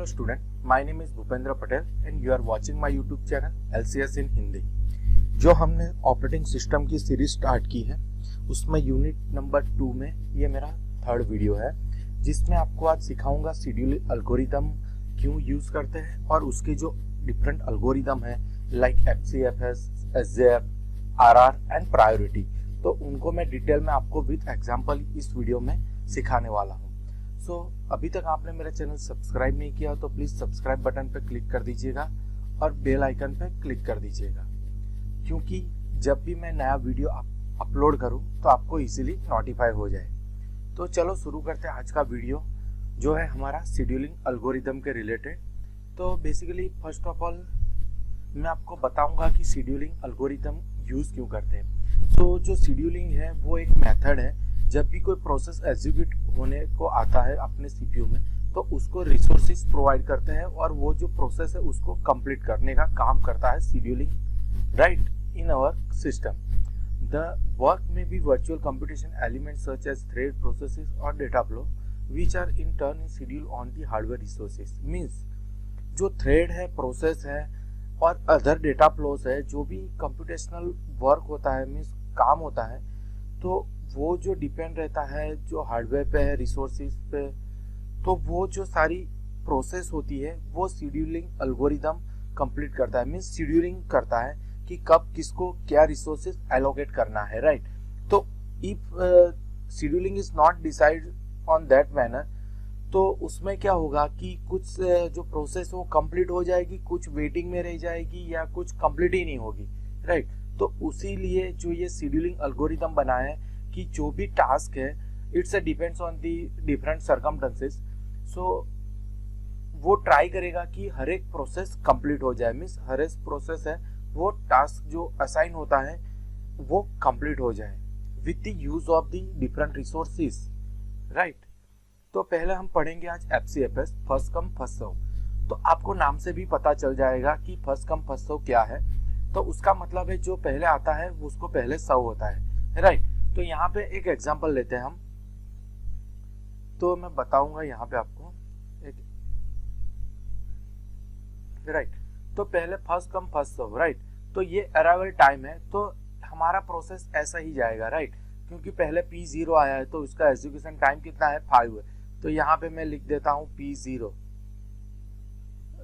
student, my name is Bhupendra Patel and you are watching my YouTube channel LCS in Hindi. जो हमने operating system की series start की है उसमें unit number 2 में ये मेरा थर्ड वीडियो है, जिसमें आपको आज सिखाऊंगा शेड्यूलिंग एल्गोरिदम क्यों यूज करते हैं और उसके जो डिफरेंट एल्गोरिदम है like FCFS, SJF, RR and priority. तो उनको मैं डिटेल में आपको विद एग्जांपल इस वीडियो में सिखाने वाला हूँ। सो अभी तक आपने मेरा चैनल सब्सक्राइब नहीं किया तो प्लीज सब्सक्राइब बटन पे क्लिक कर दीजिएगा और बेल आइकन पे क्लिक कर दीजिएगा, क्योंकि जब भी मैं नया वीडियो अपलोड करूं तो आपको इजीली नोटिफाई हो जाए। तो चलो शुरू करते हैं आज का वीडियो, जो है हमारा शेड्यूलिंग एल्गोरिदम के रिलेटेड। तो बेसिकली फर्स्ट ऑफ ऑल मैं आपको बताऊंगा कि शेड्यूलिंग एल्गोरिदम यूज क्यों करते हैं। तो जो शेड्यूलिंग है वो एक मेथड है, जब भी कोई प्रोसेस एग्जीक्यूट होने को आता है अपने सीपीयू में तो उसको रिसोर्सेज प्रोवाइड करते हैं और वो जो प्रोसेस है उसको कंप्लीट करने का काम करता है scheduling, right, in our system. The work may be virtual computation elements such as thread, processes और data flow which are in turn schedule on the hardware resources. Means जो थ्रेड है, प्रोसेस है और अदर डेटा फ्लोस है, जो भी computational work होता है, मीन्स काम होता है, तो वो जो डिपेंड रहता है जो हार्डवेयर पे है, रिसोर्सेज पे, तो वो जो सारी प्रोसेस होती है वो शेड्यूलिंग एल्गोरिदम कंप्लीट करता है। मीन्स शेड्यूलिंग करता है कि कब किसको क्या रिसोर्सेज एलोकेट करना है, राइट। तो if scheduling is not decide on that manner, तो उसमें क्या होगा कि कुछ जो प्रोसेस वो कंप्लीट हो जाएगी, कुछ वेटिंग में रह जाएगी या कुछ कंप्लीट ही नहीं होगी, राइट। तो उसी लिए जो ये शेड्यूलिंग एल्गोरिदम बना है कि जो भी टास्क है it's depends on the different circumstances, so वो ट्राई करेगा कि हर एक प्रोसेस कंप्लीट हो जाए। मीन्स हर एक प्रोसेस है वो टास्क जो असाइन होता है वो कंप्लीट हो जाए with the use of the different resources, right. तो पहले हम पढ़ेंगे आज FCFS, first come first serve. तो आपको नाम से भी पता चल जाएगा कि फर्स्ट कम फर्स्ट सर्व क्या है। तो उसका मतलब है जो पहले आता है उसको पहले सर्व होता है, राइट। तो यहाँ पे एक एग्जांपल लेते हैं हम, तो मैं बताऊंगा यहाँ पे आपको एक, राइट। तो पहले first come first serve, right. तो ये अराइवल टाइम है, तो हमारा प्रोसेस ऐसा ही जाएगा, राइट, क्योंकि पहले P0 आया है तो उसका एग्जीक्यूशन टाइम कितना है, 5 है। तो यहाँ पे मैं लिख देता हूँ P0,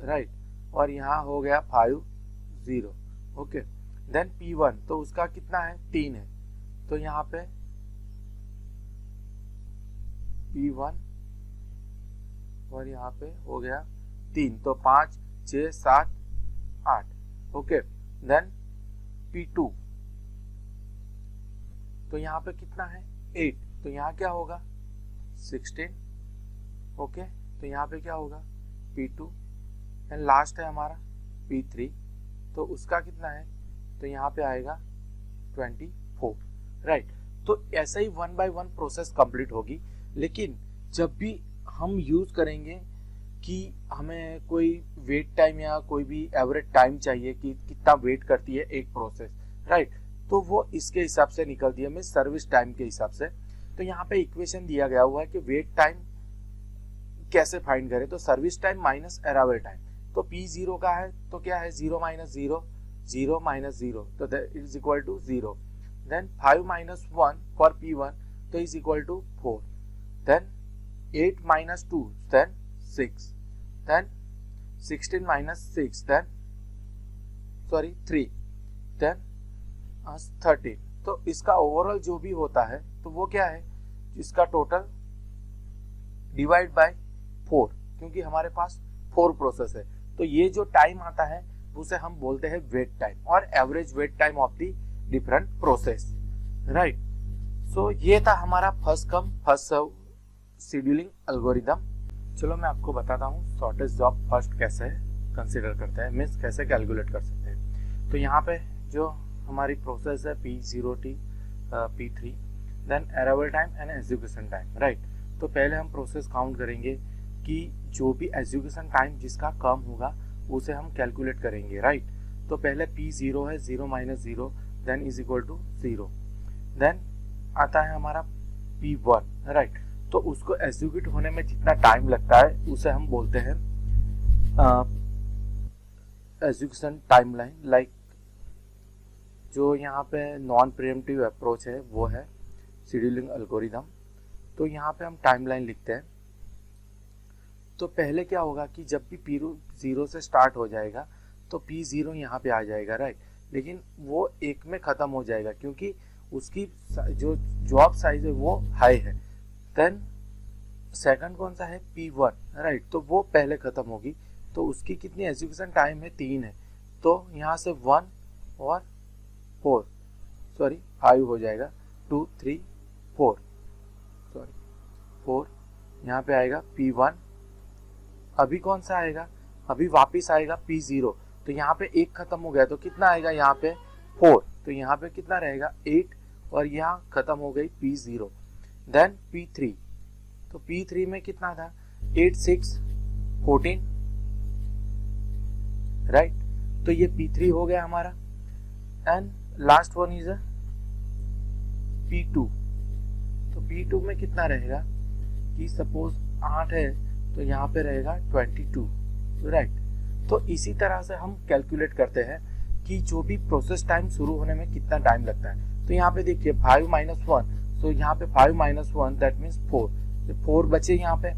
राइट, और यहाँ हो गया 5 0, ओके। देन P1 तो उसका कितना है, 3 है, तो यहाँ पे P1 और यहाँ पे हो गया 3, तो 5 6 7 8, ओके। देन P2 तो यहाँ पे कितना है, 8, तो यहाँ क्या होगा 16, ओके। तो यहाँ पे क्या होगा P2 एंड लास्ट है हमारा P3, तो उसका कितना है, तो यहाँ पे आएगा 24, राइट। तो ऐसा ही 1 बाय 1 प्रोसेस कंप्लीट होगी। लेकिन जब भी हम यूज करेंगे कि हमें कोई वेट टाइम या कोई भी एवरेज टाइम चाहिए कि कितना वेट करती है एक प्रोसेस, राइट, तो वो इसके हिसाब से निकलती है, मीन्स सर्विस टाइम के हिसाब से। तो यहाँ पे इक्वेशन दिया गया हुआ है कि वेट टाइम कैसे फाइंड करें, तो service time minus arrival time. तो P0 का है तो क्या है, 0 माइनस 0, 0 माइनस 0, तो it is equal to 0। Then 5 minus 1 for P1 तो is equal to 4। Then 8 minus 2 then 6, then 16 minus 6 then 3, then 13। तो इसका ओवरऑल जो भी होता है तो वो क्या है, इसका टोटल डिवाइड बाय 4, क्योंकि हमारे पास 4 प्रोसेस है। तो ये जो टाइम आता है उसे हम बोलते हैं वेट टाइम और average wait time of the different process, right. So ये था हमारा first come first serve scheduling algorithm. चलो मैं आपको बताता हूँ शॉर्टेस्ट जॉब फर्स्ट कैसे कंसीडर करते हैं, मीन्स कैसे कैलकुलेट कर सकते हैं। तो यहाँ पे जो हमारी प्रोसेस है P0 P3, then arrival time and execution time, right. तो पहले हम प्रोसेस काउंट करेंगे कि जो भी एग्जीक्यूशन टाइम जिसका कम होगा उसे हम कैलकुलेट करेंगे, राइट। तो पहले P0 है, 0 minus 0 then is equal to 0। Then आता है हमारा P1, राइट। तो उसको एग्जीक्यूट होने में जितना टाइम लगता है उसे हम बोलते हैं एजुकेशन टाइमलाइन, लाइक जो यहाँ पे नॉन प्रीएम्प्टिव अप्रोच है वो है शेड्यूलिंग एल्गोरिदम। तो यहाँ पे हम टाइमलाइन लिखते हैं। तो पहले क्या होगा कि जब भी P0 से स्टार्ट हो जाएगा तो P0 यहाँ पे आ जाएगा, राइट। लेकिन वो 1 में ख़त्म हो जाएगा क्योंकि उसकी जो जॉब साइज है वो हाई है। देन सेकंड कौन सा है, P1, राइट। तो वो पहले ख़त्म होगी। तो उसकी कितनी एजुकेशन टाइम है, 3 है। तो यहाँ से 1 और 5 हो जाएगा, 2 3 4 यहाँ पे आएगा P1। अभी कौन सा आएगा, अभी वापिस आएगा P0। तो यहाँ पे 1 खत्म हो गया तो कितना आएगा यहाँ पे 4। तो यहाँ पे कितना रहेगा 8 और यहाँ खत्म हो गई P0। देन P3, तो P3 में कितना था 8 6 14, राइट। तो ये P3 हो गया हमारा। And last one is P2। तो P2 में कितना रहेगा कि सपोज 8 है तो यहाँ पे रहेगा 22, राइट। तो इसी तरह से हम कैलकुलेट करते हैं कि जो भी प्रोसेस टाइम शुरू होने में कितना टाइम लगता है। तो यहाँ पे देखिए 5 - 1, तो यहाँ पे 5 - 1 दैट मीन्स 4, 4 बचे यहाँ पे।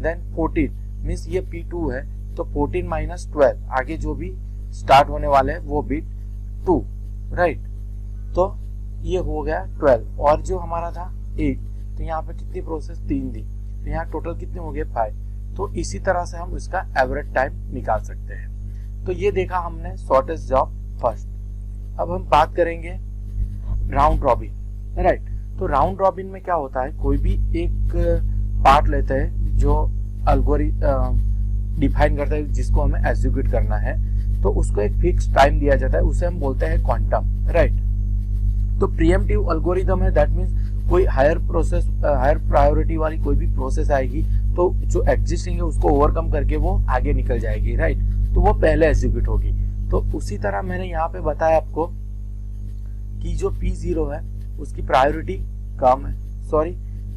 देन 14 मीन्स ये P2 है, तो 14 - 12 आगे जो भी स्टार्ट होने वाले हैं वो बिट 2, राइट। तो ये हो गया 12 और जो हमारा था 8, तो यहाँ पे कितनी प्रोसेस 3 दी, तो यहाँ टोटल कितने हो गए 5। तो इसी तरह से हम इसका एवरेज टाइम निकाल सकते हैं। तो ये देखा हमने शॉर्टेस्ट जॉब फर्स्ट। अब हम बात करेंगे राउंड रॉबिन, राइट। तो राउंड रॉबिन में क्या होता है, कोई भी एक पार्ट लेते हैं जो डिफाइन करता है जिसको हमें एग्जीक्यूट करना है, तो उसको एक फिक्स टाइम दिया जाता है, उसे हम बोलते हैं क्वांटम, राइट। तो प्रीएम्प्टिव एल्गोरिदम है, दैट मीन्स कोई हायर प्रायोरिटी वाली कोई भी प्रोसेस आएगी तो जो एग्जिस्टिंग है उसको ओवरकम करके वो आगे निकल जाएगी, राइट। तो वो पहले एग्जीक्यूट होगी। तो उसी तरह मैंने यहाँ पे बताया आपको कि जो P0 है उसकी प्रायोरिटी कम है,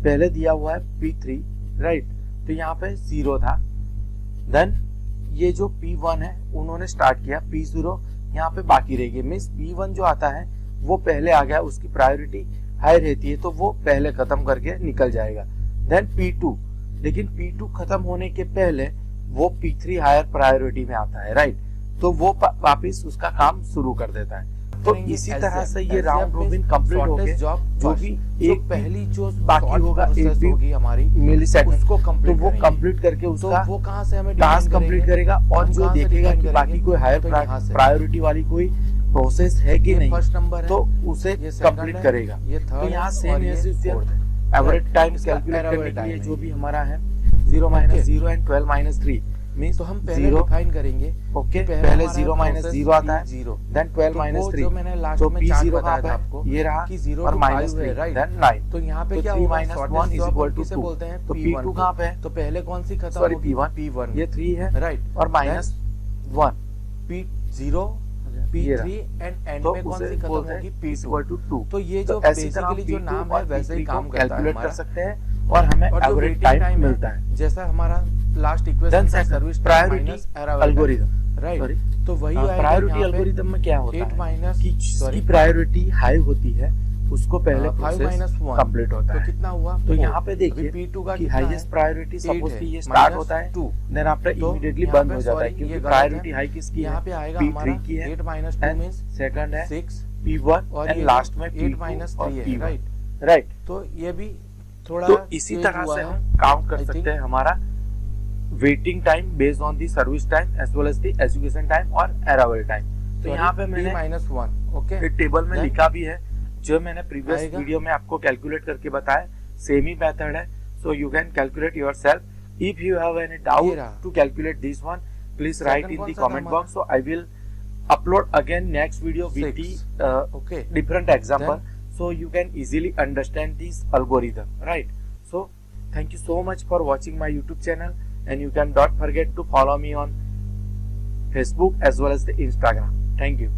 पहले दिया हुआ है P3, राइट। तो यहाँ पे 0 था। देन ये जो P1 है उन्होंने स्टार्ट किया, P0 यहाँ पे बाकी रह गई। मीन्स P1 जो आता है वो पहले आ गया, उसकी प्रायोरिटी हाई रहती है तो वो पहले खत्म करके निकल जाएगा। देन P2, लेकिन P2 खत्म होने के पहले वो P3 हायर प्रायोरिटी में आता है, राइट। तो वो वापिस उसका काम शुरू कर देता है। तो इसी तरह से ये राउंड रोबिन कंप्लीट हो गया। जो भी एक पहली जो बाकी होगा होगी हमारी मिलीसेकंड, उसको तो वो कंप्लीट करके उसका वो कहां से हमें टास्क कंप्लीट करेगा और जो देखेगा कि बाकी कोई हायर प्रायोरिटी वाली कोई प्रोसेस है कि नहीं, फर्स्ट नंबर तो उसे कंप्लीट करेगा। तो यहाँ सेम एवरेज टाइम कैलकुलेट करने के लिए जो भी हमारा है 0 - 0 एंड 12 - 3 मींस, तो हम पहले डिफाइन करेंगे, ओके। पहले 0 - 0 आता है, 0 देन 12 - 3, जो मैंने लास्ट में चार्ट बताया था आपको, ये रहा कि 0 और -3, राइट। देन 9, तो यहाँ पे क्या होगा, -1 = 2 बोलते हैं। तो P2 कहाँ पे है, तो पहले कौन सी खत्म होगी, P1 ये 3 है, राइट। और -1 P0 P3 एंड में कौन सी खत्म होगी, P2। तो ये जो बेसिकली जो नाम है वैसे ही काम कैलकुलेट कर सकते हैं और हमें एवरेज टाइम मिलता है, जैसा हमारा लास्ट इक्वेशन है सर्विस प्रायोरिटी एल्गोरिदम, राइट। तो वही प्रायोरिटी एल्गोरिदम में क्या होता है कि जिसकी प्रायोरिटी हाई होती है उसको पहले 5 - 1 कंप्लीट होता है। तो कितना हुआ, तो यहाँ पे देखिए P2 का कि हाईएस्ट प्रायोरिटी सपोज कि ये स्टार्ट होता है 2, देन आफ्टर इमीडिएटली बंद हो जाता है क्योंकि प्रायोरिटी हाई किसकी है, यहाँ पे आएगा P3 की है। 8 - 2 मींस सेकंड है 6 P1 और लास्ट में 8 - 3 है, राइट। तो ये भी थोड़ा, तो इसी तरह से हम काउंट कर सकते हैं हमारा waiting time based on the service time as well as the education time और अराइवल टाइम। तो यहाँ पे मैंने -1 ओके एक टेबल में लिखा भी है जो मैंने प्रीवियस वीडियो में आपको कैलकुलेट करके बताया, सेम ही मेथड है। So you can calculate yourself. If you have any doubt to calculate this one, please write in the comment box, so I will upload again next video with the different example, so you can easily understand this algorithm, right? So thank you so much for watching my YouTube channel, and you can don't forget to follow me on Facebook as well as the Instagram. Thank you.